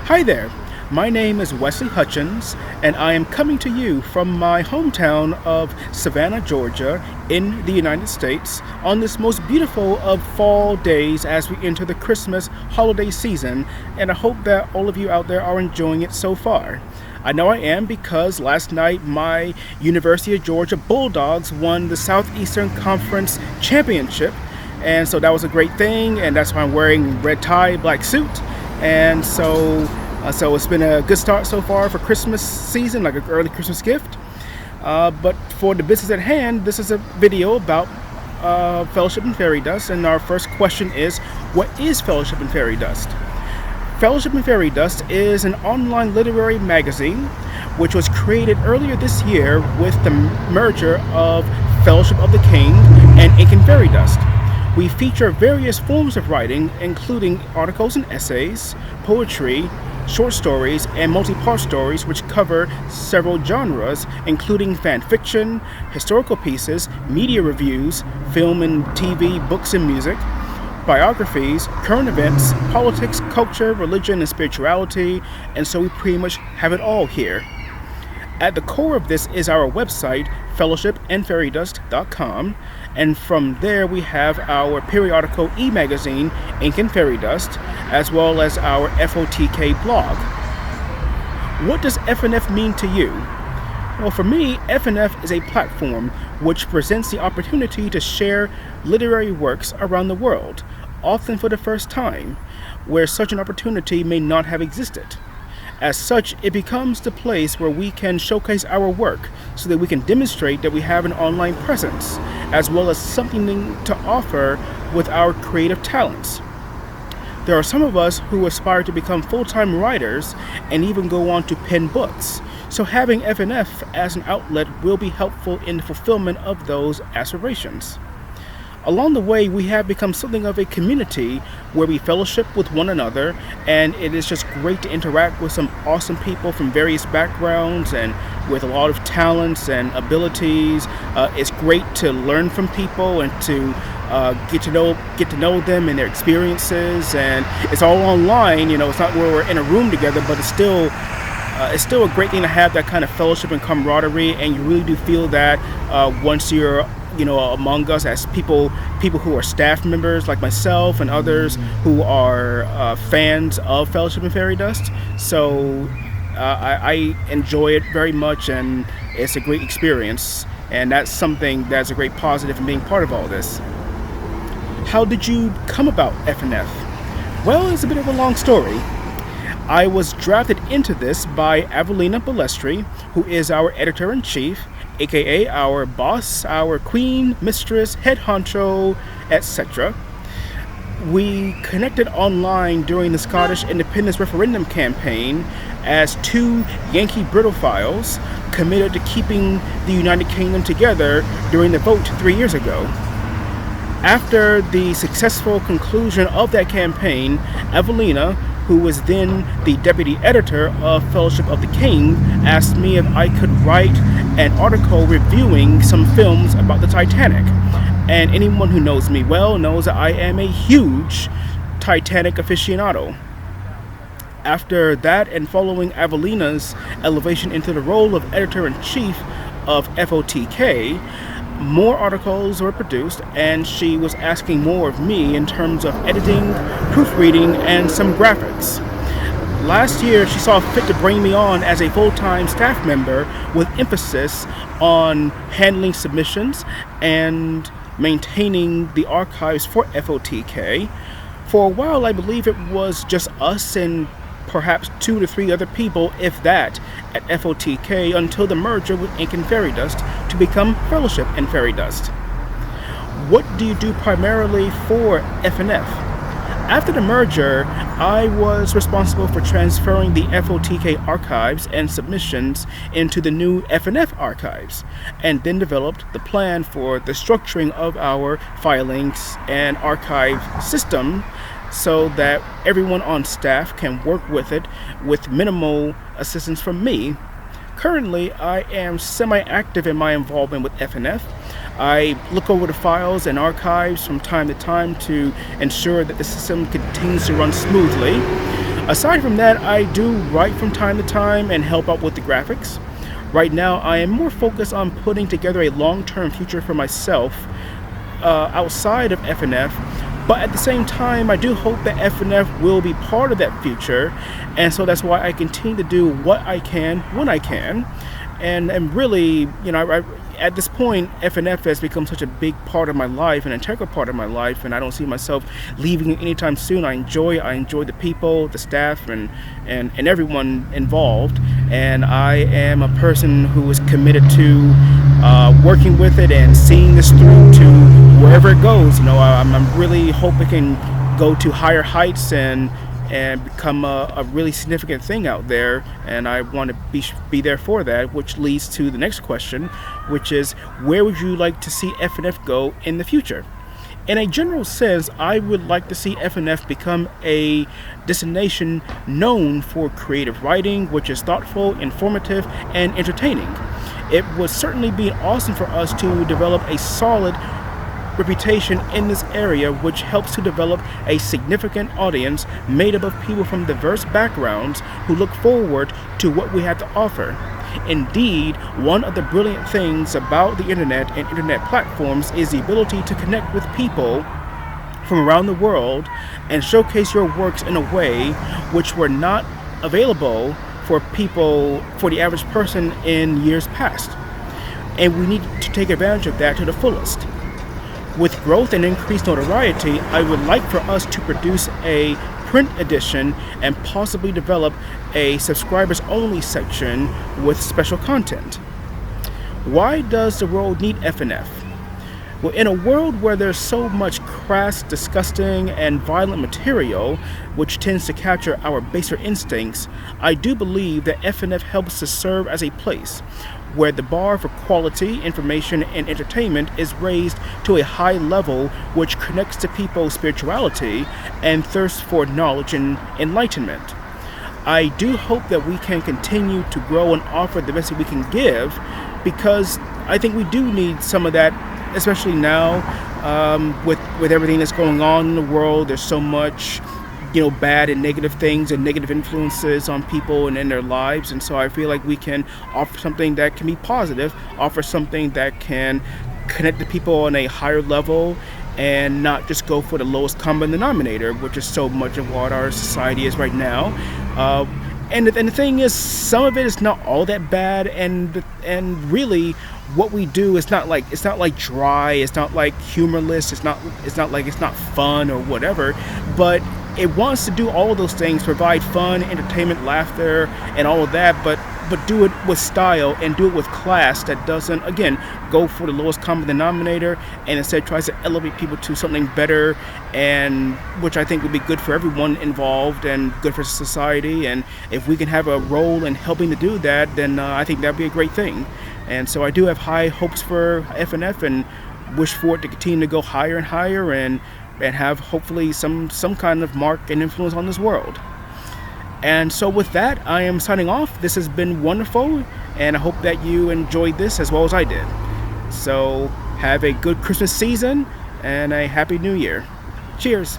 Hi there, my name is Wesley Hutchins, and I am coming to you from my hometown of Savannah, Georgia, in the United States, on this most beautiful of fall days as we enter the Christmas holiday season, and I hope that all of you out there are enjoying it so far. I know I am because last night my University of Georgia Bulldogs won the Southeastern Conference Championship, and so that was a great thing, and that's why I'm wearing red tie, black suit. And so it's been a good start so far for Christmas season, like an early Christmas gift. But for the business at hand, this is a video about Fellowship and Fairydust, and our first question is, what is Fellowship and Fairydust? Fellowship and Fairydust is an online literary magazine which was created earlier this year with the merger of Fellowship of the King and Ink and Fairydust. We feature various forms of writing, including articles and essays, poetry, short stories, and multi-part stories which cover several genres, including fan fiction, historical pieces, media reviews, film and TV, books and music, biographies, current events, politics, culture, religion, and spirituality, and so we pretty much have it all here. At the core of this is our website, fellowshipandfairydust.com, and from there we have our periodical e-magazine, Ink and Fairydust, as well as our FOTK blog. What does FNF mean to you? Well, for me, FNF is a platform which presents the opportunity to share literary works around the world, often for the first time, where such an opportunity may not have existed. As such, it becomes the place where we can showcase our work so that we can demonstrate that we have an online presence, as well as something to offer with our creative talents. There are some of us who aspire to become full-time writers and even go on to pen books, so having FNF as an outlet will be helpful in the fulfillment of those aspirations. Along the way, we have become something of a community where we fellowship with one another, and it is just great to interact with some awesome people from various backgrounds and with a lot of talents and abilities. It's great to learn from people and to get to know them and their experiences, and it's all online. It's not where we're in a room together, but it's still a great thing to have that kind of fellowship and camaraderie, and you really do feel that once you're among us as people who are staff members like myself and others who are fans of Fellowship and Fairydust. So I enjoy it very much, and it's a great experience, and that's something that's a great positive in being part of all this. How did you come about FNF? Well, it's a bit of a long story. I was drafted into this by Evelina Balestri, who is our editor-in-chief, aka our boss, our queen, mistress, head honcho, etc. We connected online during the Scottish independence referendum campaign as two Yankee Britophiles committed to keeping the United Kingdom together during the vote 3 years ago. After the successful conclusion of that campaign, Evelina, who was then the deputy editor of Fellowship of the King, asked me if I could write an article reviewing some films about the Titanic. And anyone who knows me well knows that I am a huge Titanic aficionado. After that, and following Evelina's elevation into the role of editor-in-chief of FOTK, more articles were produced, and she was asking more of me in terms of editing, proofreading, and some graphics. Last year, she saw fit to bring me on as a full-time staff member with emphasis on handling submissions and maintaining the archives for FOTK. For a while, I believe it was just us and perhaps 2 to 3 other people, if that, at FOTK, until the merger with Ink and Fairydust to become Fellowship and Fairydust. What do you do primarily for FNF? After the merger, I was responsible for transferring the FOTK archives and submissions into the new FNF archives, and then developed the plan for the structuring of our filings and archive system so that everyone on staff can work with it with minimal assistance from me. Currently, I am semi-active in my involvement with FNF. I look over the files and archives from time to time to ensure that the system continues to run smoothly. Aside from that, I do write from time to time and help out with the graphics. Right now, I am more focused on putting together a long-term future for myself outside of FNF. But at the same time, I do hope that FNF will be part of that future, and so that's why I continue to do what I can when I can, and really, at this point, FNF has become such a big part of my life, an integral part of my life, and I don't see myself leaving it anytime soon. I enjoy the people, the staff, and everyone involved, and I am a person who is committed to working with it and seeing this through to wherever it goes. I'm really hope it can go to higher heights and become a really significant thing out there, and I want to be there for that, which leads to the next question, which is, where would you like to see FNF go in the future? In a general sense, I would like to see FNF become a destination known for creative writing, which is thoughtful, informative, and entertaining. It would certainly be awesome for us to develop a solid reputation in this area, which helps to develop a significant audience made up of people from diverse backgrounds who look forward to what we have to offer. Indeed, one of the brilliant things about the internet and internet platforms is the ability to connect with people from around the world and showcase your works in a way which were not available for the average person in years past. And we need to take advantage of that to the fullest. With growth and increased notoriety, I would like for us to produce a print edition and possibly develop a subscribers only section with special content. Why does the world need FNF? Well, in a world where there's so much crass, disgusting, and violent material, which tends to capture our baser instincts, I do believe that FNF helps to serve as a place where the bar for quality, information, and entertainment is raised to a high level, which connects to people's spirituality and thirst for knowledge and enlightenment. I do hope that we can continue to grow and offer the best that we can give, because I think we do need some of that, especially now with everything that's going on in the world. There's so much bad and negative things and negative influences on people and in their lives, and so I feel like we can offer something that can be positive, offer something that can connect the people on a higher level and not just go for the lowest common denominator, which is so much of what our society is right now. And the thing is, some of it is not all that bad, and really what we do is not like dry, it's not like humorless, it's not like it's not fun or whatever, but it wants to do all of those things, provide fun, entertainment, laughter, and all of that, but do it with style and do it with class that doesn't, again, go for the lowest common denominator, and instead tries to elevate people to something better, and which I think would be good for everyone involved and good for society. And if we can have a role in helping to do that, then I think that'd be a great thing. And so I do have high hopes for FNF and wish for it to continue to go higher and higher and have hopefully some kind of mark and influence on this world. And so with that, I am signing off. This has been wonderful, and I hope that you enjoyed this as well as I did. So have a good Christmas season and a Happy New Year. Cheers.